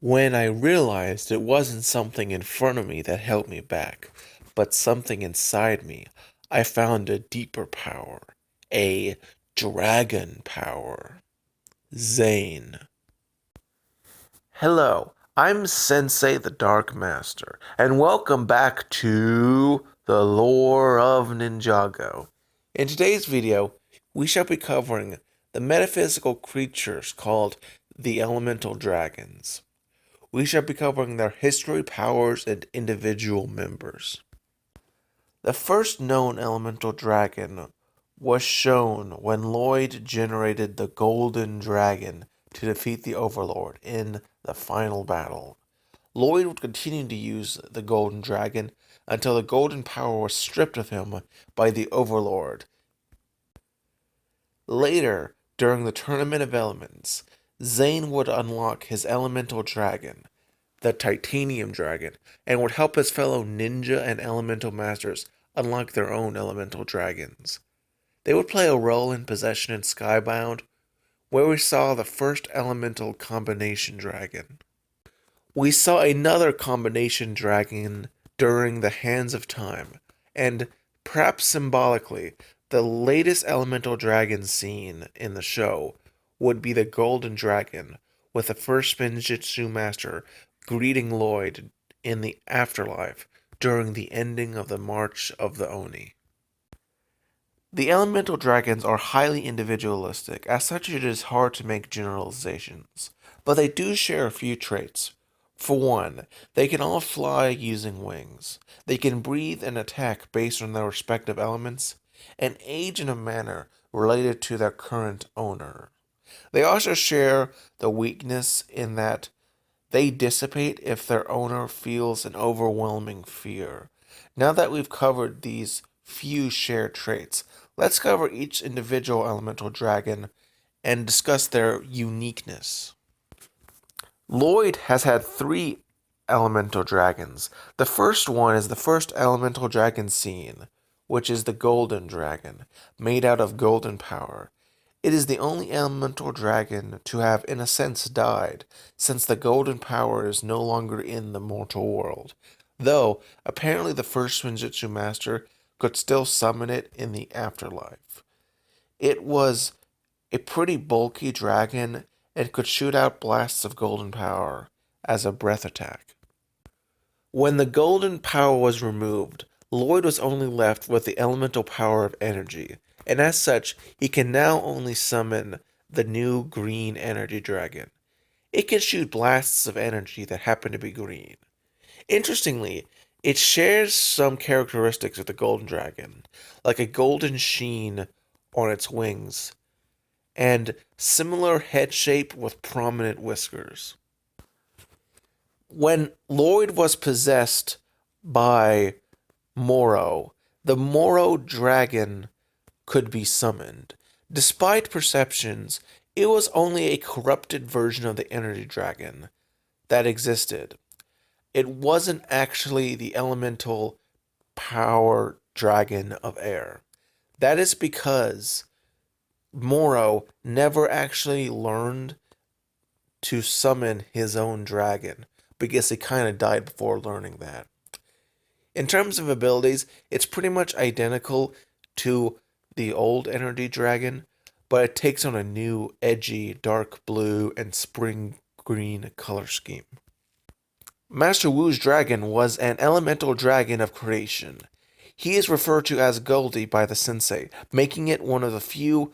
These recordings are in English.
when I realized it wasn't something in front of me that held me back, but something inside me. I found a deeper power, a dragon power. Zane. Hello, I'm Sensei the Dark Master, and welcome back to the lore of Ninjago. In today's video, we shall be covering the metaphysical creatures called the elemental dragons. We shall be covering their history, powers, and individual members. The first known elemental dragon was shown when Lloyd generated the Golden Dragon to defeat the Overlord in the final battle. Lloyd would continue to use the Golden Dragon until the golden power was stripped of him by the Overlord. Later, during the Tournament of Elements, Zane would unlock his elemental dragon, the Titanium Dragon, and would help his fellow ninja and elemental masters unlock their own elemental dragons. They would play a role in Possession and Skybound, where we saw the first elemental combination dragon. We saw another combination dragon during the Hands of Time, and perhaps symbolically, the latest elemental dragon seen in the show would be the Golden Dragon, with the first Spinjitzu Master greeting Lloyd in the afterlife during the ending of the March of the Oni. The elemental dragons are highly individualistic, as such it is hard to make generalizations, but they do share a few traits. For one, they can all fly using wings. They can breathe and attack based on their respective elements, and age in a manner related to their current owner. They also share the weakness in that they dissipate if their owner feels an overwhelming fear. Now that we've covered these few shared traits, let's cover each individual elemental dragon and discuss their uniqueness. Lloyd has had 3 elemental dragons. The first one is the first elemental dragon seen, which is the Golden Dragon, made out of golden power. It is the only elemental dragon to have, in a sense, died, since the golden power is no longer in the mortal world, though apparently the first Spinjitzu Master could still summon it in the afterlife. It was a pretty bulky dragon and could shoot out blasts of golden power as a breath attack. When the golden power was removed, Lloyd was only left with the elemental power of energy, and as such, he can now only summon the new green energy dragon. It can shoot blasts of energy that happen to be green. Interestingly, it shares some characteristics of the golden dragon, like a golden sheen on its wings, and similar head shape with prominent whiskers. When Lloyd was possessed by Moro, the Moro dragon could be summoned. Despite perceptions, it was only a corrupted version of the energy dragon that existed. It wasn't actually the elemental power dragon of air. That is because Moro never actually learned to summon his own dragon, because he kind of died before learning that. In terms of abilities, it's pretty much identical to the old energy dragon, but it takes on a new, edgy, dark blue and spring green color scheme. Master Wu's dragon was an elemental dragon of creation. He is referred to as Goldie by the sensei, making it one of the few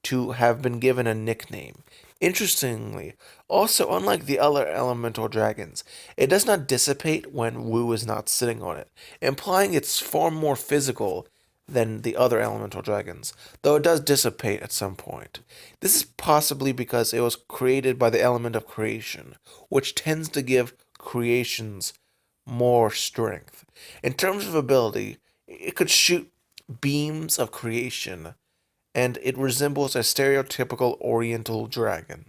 to have been given a nickname. Interestingly, also unlike the other elemental dragons, it does not dissipate when Wu is not sitting on it, implying it's far more physical than the other elemental dragons, though it does dissipate at some point. This is possibly because it was created by the element of creation, which tends to give creations more strength. In terms of ability, it could shoot beams of creation, and it resembles a stereotypical oriental dragon.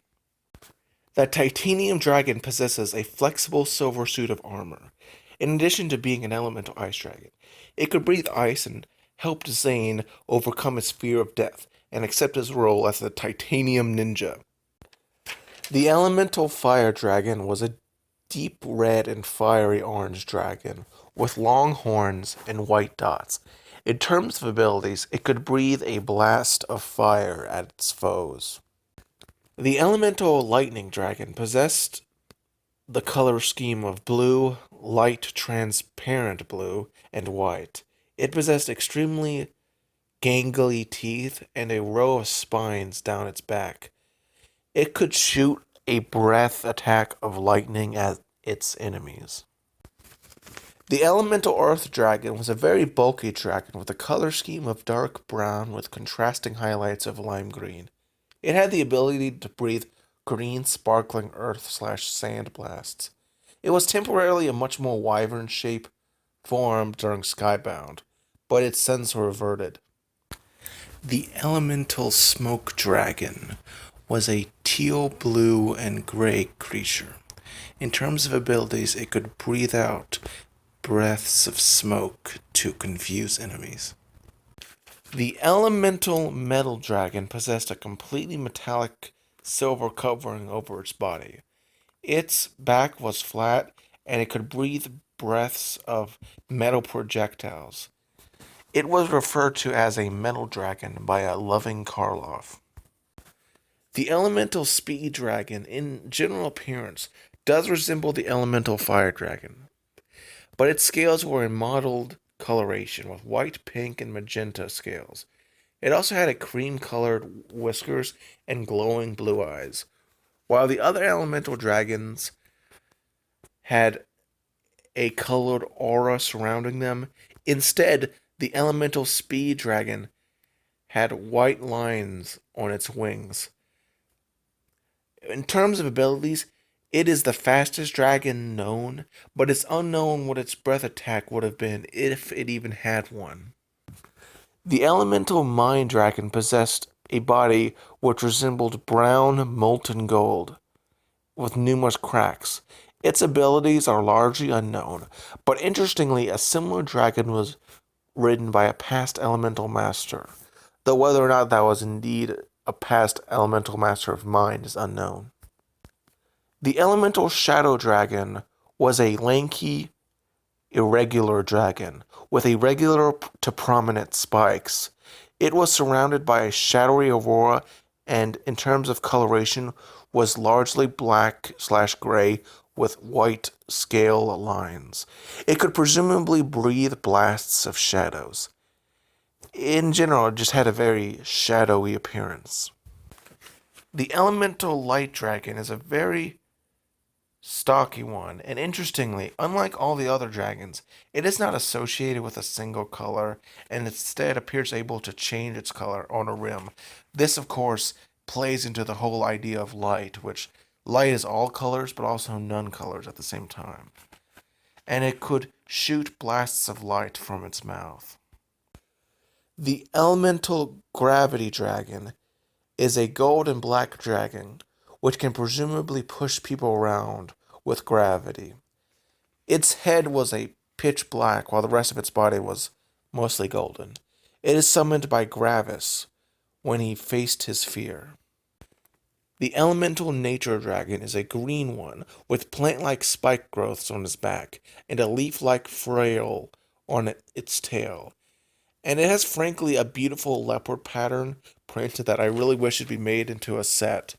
The Titanium Dragon possesses a flexible silver suit of armor. In addition to being an elemental ice dragon, it could breathe ice and helped Zane overcome his fear of death and accept his role as the Titanium Ninja. The elemental fire dragon was a deep red and fiery orange dragon with long horns and white dots. In terms of abilities, it could breathe a blast of fire at its foes. The elemental lightning dragon possessed the color scheme of blue, light transparent blue, and white. It possessed extremely gangly teeth and a row of spines down its back. It could shoot a breath attack of lightning at its enemies. The elemental earth dragon was a very bulky dragon with a color scheme of dark brown with contrasting highlights of lime green. It had the ability to breathe green sparkling earth/sand blasts. It was temporarily a much more wyvern shape form during Skybound, but its sense reverted. The elemental smoke dragon was a teal, blue, and gray creature. In terms of abilities, it could breathe out breaths of smoke to confuse enemies. The elemental metal dragon possessed a completely metallic silver covering over its body. Its back was flat, and it could breathe breaths of metal projectiles. It was referred to as a metal dragon by a loving Karloff. The elemental speed dragon, in general appearance, does resemble the elemental fire dragon, but its scales were in mottled coloration with white, pink, and magenta scales. It also had a cream-colored whiskers and glowing blue eyes, while the other elemental dragons had a colored aura surrounding them. Instead, the elemental speed dragon had white lines on its wings. In terms of abilities, it is the fastest dragon known, but it's unknown what its breath attack would have been if it even had one. The elemental mine dragon possessed a body which resembled brown molten gold, with numerous cracks. Its abilities are largely unknown, but interestingly, a similar dragon was ridden by a past elemental master, though whether or not that was indeed a past elemental master of mine is unknown. The elemental shadow dragon was a lanky, irregular dragon with irregular to prominent spikes. It was surrounded by a shadowy aurora and, in terms of coloration, was largely black/gray with white scale lines. It could presumably breathe blasts of shadows. In general, it just had a very shadowy appearance. The elemental light dragon is a very stocky one, and interestingly, unlike all the other dragons, it is not associated with a single color, and instead appears able to change its color on a rim. This, of course, plays into the whole idea of light, which light is all colors, but also none colors at the same time. And it could shoot blasts of light from its mouth. The elemental gravity dragon is a gold and black dragon which can presumably push people around with gravity. Its head was a pitch black, while the rest of its body was mostly golden. It is summoned by Gravis when he faced his fear. The elemental nature dragon is a green one with plant-like spike growths on its back and a leaf-like frail on its tail. And it has frankly a beautiful leopard pattern printed that I really wish it'd be made into a set.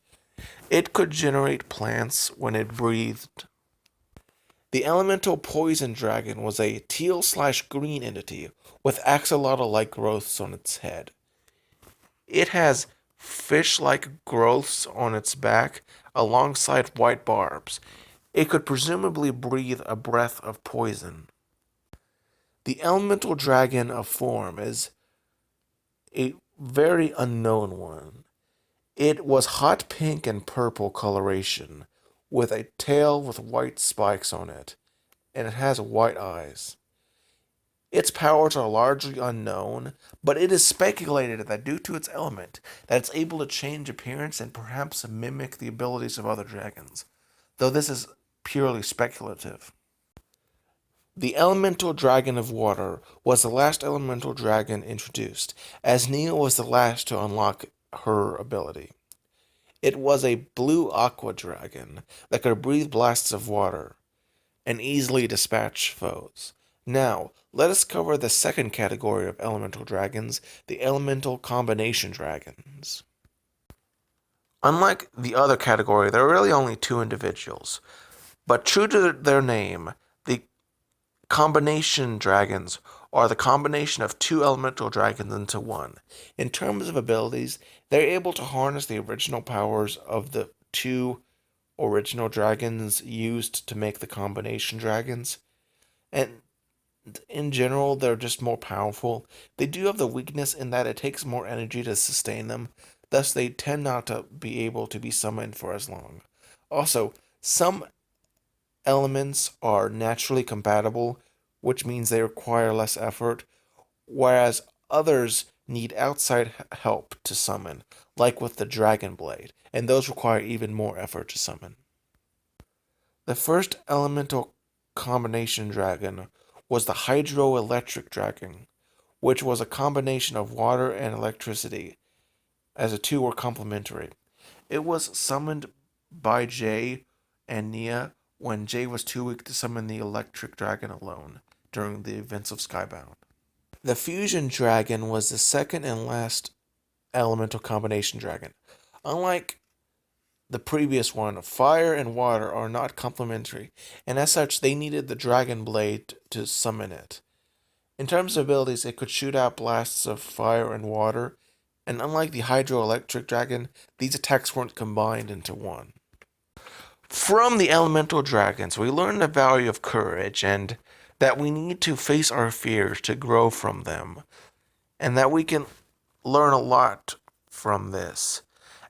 It could generate plants when it breathed. The elemental poison dragon was a teal/green entity with axolotl-like growths on its head. It has fish-like growths on its back alongside white barbs. It could presumably breathe a breath of poison. The elemental dragon of form is a very unknown one. It was hot pink and purple coloration, with a tail with white spikes on it, and it has white eyes. Its powers are largely unknown, but it is speculated that due to its element, that it's able to change appearance and perhaps mimic the abilities of other dragons, though this is purely speculative. The elemental dragon of water was the last elemental dragon introduced, as Nia was the last to unlock her ability. It was a blue aqua dragon that could breathe blasts of water. and easily dispatch foes. Now, let us cover the second category of elemental dragons, the elemental combination dragons. Unlike the other category, there are really only two individuals. But true to their name, the combination dragons are the combination of two elemental dragons into one. In terms of abilities, they're able to harness the original powers of the two original dragons used to make the combination dragons. And in general, they're just more powerful. They do have the weakness in that it takes more energy to sustain them, thus, they tend not to be able to be summoned for as long. Also, some elements are naturally compatible, which means they require less effort, whereas others need outside help to summon, like with the Dragon Blade, and those require even more effort to summon. The first elemental combination dragon was the hydroelectric dragon, which was a combination of water and electricity, as the two were complementary. It was summoned by Jay and Nia when Jay was too weak to summon the electric dragon alone during the events of Skybound. The fusion dragon was the second and last elemental combination dragon. Unlike the previous one, fire and water are not complementary, and as such, they needed the dragon blade to summon it. In terms of abilities, it could shoot out blasts of fire and water, and unlike the hydroelectric dragon, these attacks weren't combined into one. From the elemental dragons, we learn the value of courage and that we need to face our fears to grow from them, and that we can learn a lot from this.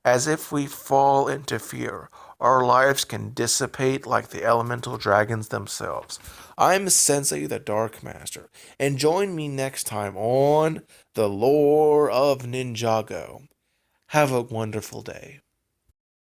As if we fall into fear, our lives can dissipate like the elemental dragons themselves. I'm Sensei the Dark Master, and join me next time on The Lore of Ninjago. Have a wonderful day.